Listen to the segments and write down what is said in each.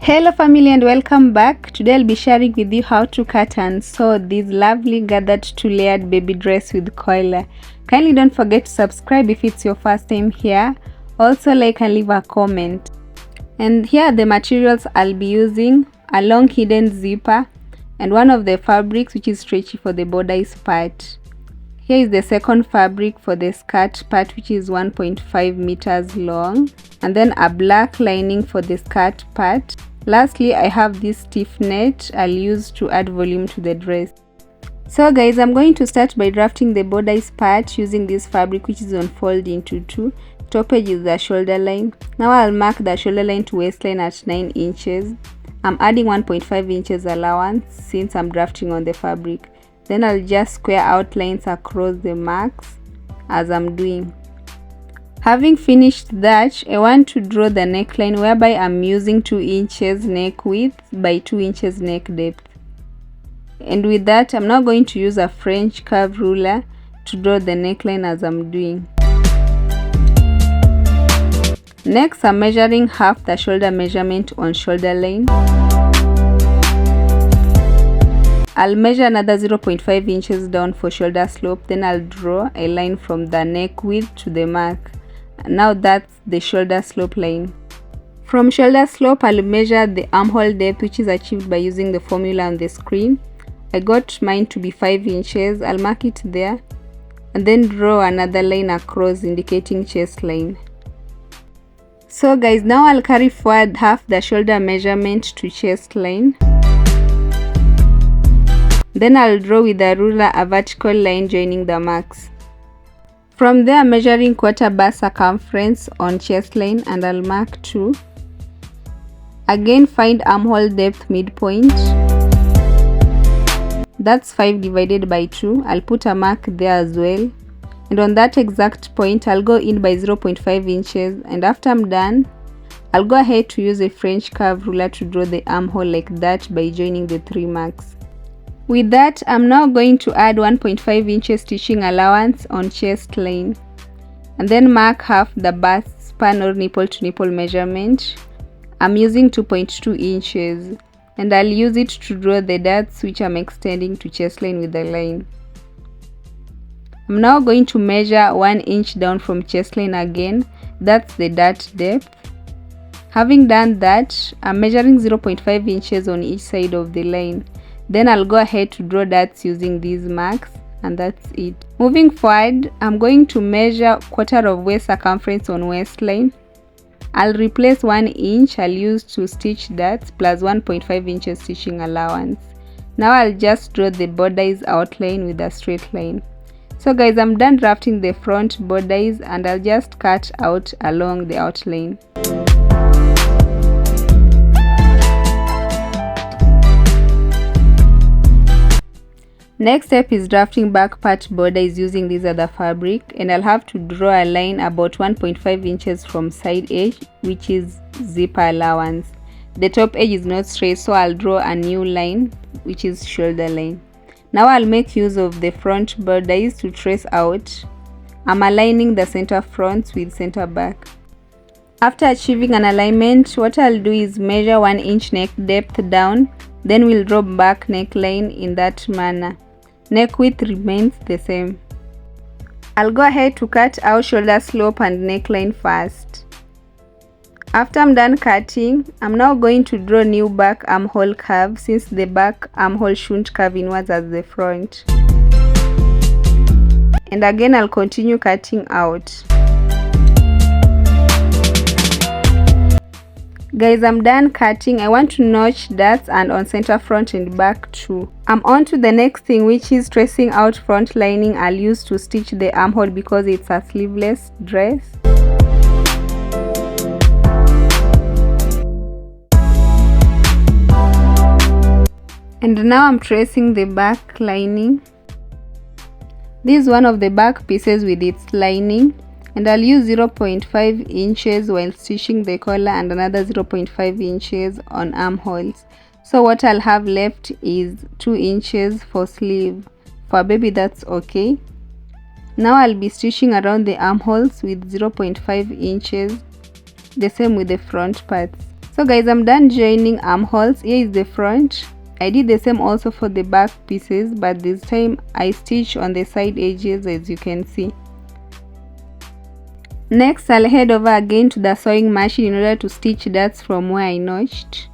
Hello family and welcome back. Today I'll be sharing with you how to cut and sew this lovely gathered two-layered baby dress with collar. Kindly don't forget to subscribe if it's your first time here. Also like and leave a comment. And here are the materials I'll be using: a long hidden zipper and one of the fabrics which is stretchy for the bodice part. Here is the second fabric for the skirt part, which is 1.5 meters long, and then a black lining for the skirt part. Lastly, I have this stiff net I'll use to add volume to the dress. So guys, I'm going to start by drafting the bodice part using this fabric, which is on fold into two. Top edge is the shoulder line. Now I'll mark the shoulder line to waistline at 9 inches. I'm adding 1.5 inches allowance since I'm drafting on the fabric. Then I'll just square outlines across the marks as I'm doing. Having finished that, I want to draw the neckline, whereby I'm using 2 inches neck width by 2 inches neck depth. And with that, I'm now going to use a French curve ruler to draw the neckline as I'm doing. Next, I'm measuring half the shoulder measurement on shoulder line. I'll measure another 0.5 inches down for shoulder slope. Then I'll draw a line from the neck width to the mark. Now that's the shoulder slope line. From shoulder slope, I'll measure the armhole depth, which is achieved by using the formula on the screen. I got mine to be 5 inches. I'll mark it there and then draw another line across indicating chest line. So guys, now I'll carry forward half the shoulder measurement to chest line. Then I'll draw with the ruler a vertical line joining the marks. From there, measuring quarter bar circumference on chest line, and I'll mark 2. Again, find armhole depth midpoint. That's 5 divided by 2. I'll put a mark there as well. And on that exact point, I'll go in by 0.5 inches. And after I'm done, I'll go ahead to use a French curve ruler to draw the armhole like that by joining the 3 marks. With that, I'm now going to add 1.5 inches stitching allowance on chest line, and then mark half the bust span or nipple to nipple measurement. I'm using 2.2 inches, and I'll use it to draw the darts which I'm extending to chest line with the line. I'm now going to measure 1 inch down from chest line again. That's the dart depth. Having done that, I'm measuring 0.5 inches on each side of the line. Then I'll go ahead to draw darts using these marks, and that's it. Moving forward, I'm going to measure quarter of waist circumference on waistline. I'll replace 1 inch I'll use to stitch darts plus 1.5 inches stitching allowance. Now I'll just draw the bodice outline with a straight line. So guys, I'm done drafting the front bodice, and I'll just cut out along the outline. Next step is drafting back part bodice using this other fabric, and I'll have to draw a line about 1.5 inches from side edge, which is zipper allowance. The top edge is not straight, so I'll draw a new line, which is shoulder line. Now I'll make use of the front bodice to trace out. I'm aligning the center fronts with center back. After achieving an alignment, what I'll do is measure 1 inch neck depth down, then we'll draw back neckline in that manner. Neck width remains the same. I'll go ahead to cut out shoulder slope and neckline first. After I'm done cutting, I'm now going to draw new back armhole curve, since the back armhole shouldn't curve inwards as the front. And again, I'll continue cutting out. Guys, I'm done cutting. I want to notch darts and on center front and back too. I'm on to the next thing, which is tracing out front lining I'll use to stitch the armhole because it's a sleeveless dress. And now I'm tracing the back lining. This is one of the back pieces with its lining, and I'll use 0.5 inches while stitching the collar and another 0.5 inches on armholes. So what I'll have left is 2 inches for sleeve. For a baby, that's okay. Now I'll be stitching around the armholes with 0.5 inches, the same with the front parts. So guys, I'm done joining armholes. Here is the front. I did the same also for the back pieces, but this time I stitch on the side edges, as you can see. Next, I'll head over again to the sewing machine in order to stitch darts from where I notched.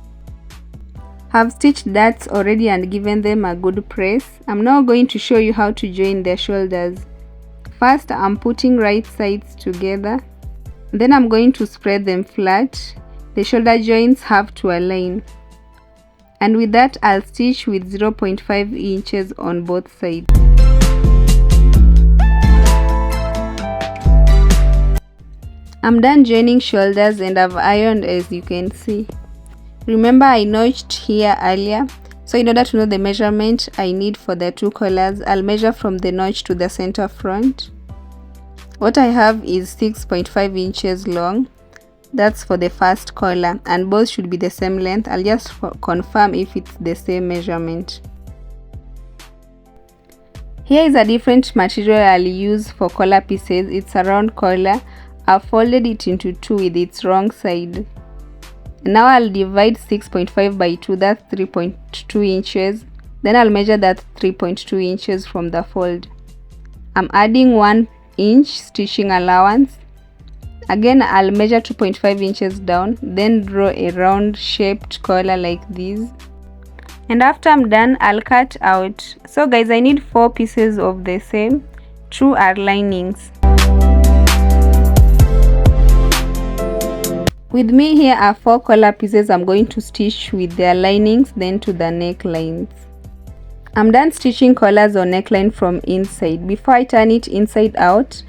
I've stitched darts already and given them a good press. I'm now going to show you how to join their shoulders. First, I'm putting right sides together. Then I'm going to spread them flat. The shoulder joints have to align. And with that, I'll stitch with 0.5 inches on both sides. I'm done joining shoulders and I've ironed, as you can see. Remember, I notched here earlier, so in order to know the measurement I need for the two collars, I'll measure from the notch to the center front. What I have is 6.5 inches long. That's for the first collar, and both should be the same length. I'll just confirm if it's the same measurement. Here is a different material I'll use for collar pieces. It's a round collar. I've folded it into two with its wrong side. Now I'll divide 6.5 by 2, that's 3.2 inches. Then I'll measure that 3.2 inches from the fold. I'm adding 1 inch stitching allowance. Again, I'll measure 2.5 inches down, then draw a round shaped collar like this. And after I'm done, I'll cut out. So guys, I need 4 pieces of the same. 2 are linings. With me here are 4 collar pieces I'm going to stitch with their linings, then to the necklines. I'm done stitching collars or neckline from inside. Before I turn it inside out,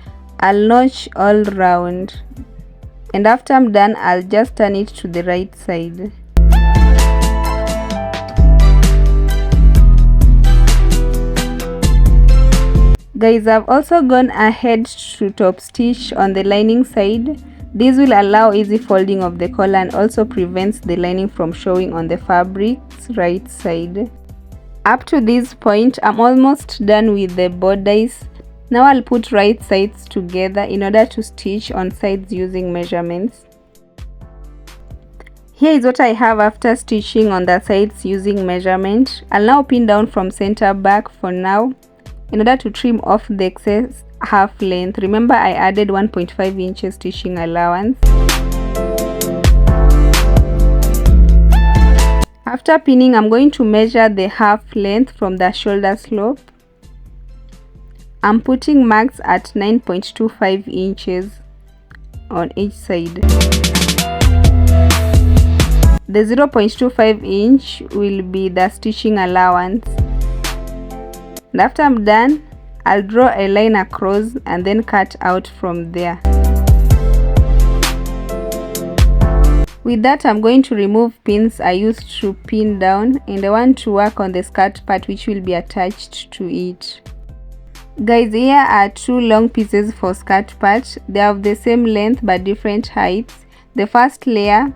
I'll notch all round. And after I'm done, I'll just turn it to the right side. Guys, I've also gone ahead to top stitch on the lining side. This will allow easy folding of the collar and also prevents the lining from showing on the fabric's right side. Up to this point, I'm almost done with the bodice. Now I'll put right sides together in order to stitch on sides using measurements. Here is what I have after stitching on the sides using measurement. I'll now pin down from center back for now in order to trim off the excess half length. Remember, I added 1.5 inches stitching allowance. After pinning, I'm going to measure the half length from the shoulder slope. I'm putting marks at 9.25 inches on each side. The 0.25 inch will be the stitching allowance. And after I'm done, I'll draw a line across and then cut out from there. With that, I'm going to remove pins I used to pin down, and I want to work on the skirt part which will be attached to it. Guys, here are 2 long pieces for skirt part. They are of the same length but different heights. The first layer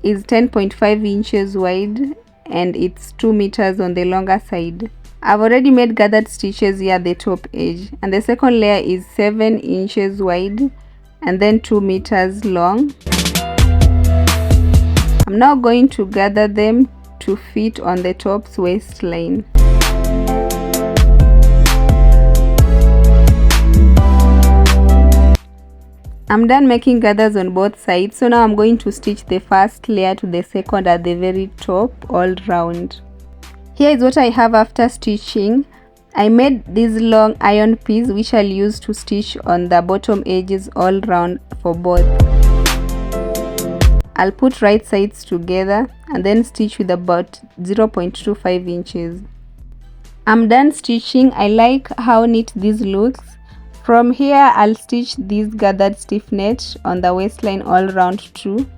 is 10.5 inches wide and it's 2 meters on the longer side. I've already made gathered stitches here at the top edge, and the second layer is 7 inches wide and then 2 meters long. I'm now going to gather them to fit on the top's waistline. I'm done making gathers on both sides, so now I'm going to stitch the first layer to the second at the very top all round. Here is what I have after stitching. I made this long iron piece which I'll use to stitch on the bottom edges all round for both. I'll put right sides together and then stitch with about 0.25 inches. I'm done stitching. I like how neat this looks. From here, I'll stitch this gathered stiffness on the waistline all round too.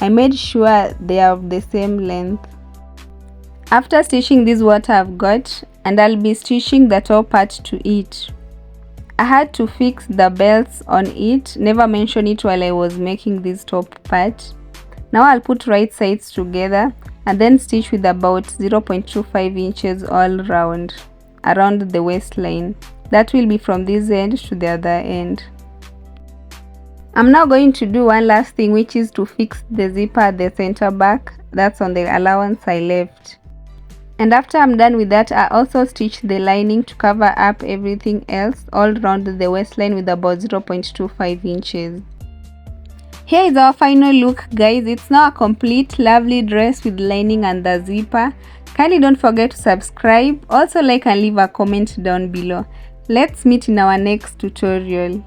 I made sure they are of the same length. After stitching this, what I've got, and I'll be stitching the top part to it. I had to fix the belts on it, never mention it while I was making this top part. Now I'll put right sides together and then stitch with about 0.25 inches all round around the waistline. That will be from this end to the other end. I'm now going to do one last thing, which is to fix the zipper at the center back. That's on the allowance I left. And after I'm done with that, I also stitch the lining to cover up everything else all around the waistline with about 0.25 inches. Here is our final look, guys. It's now a complete lovely dress with lining and the zipper. Kindly don't forget to subscribe, also like and leave a comment down below. Let's meet in our next tutorial.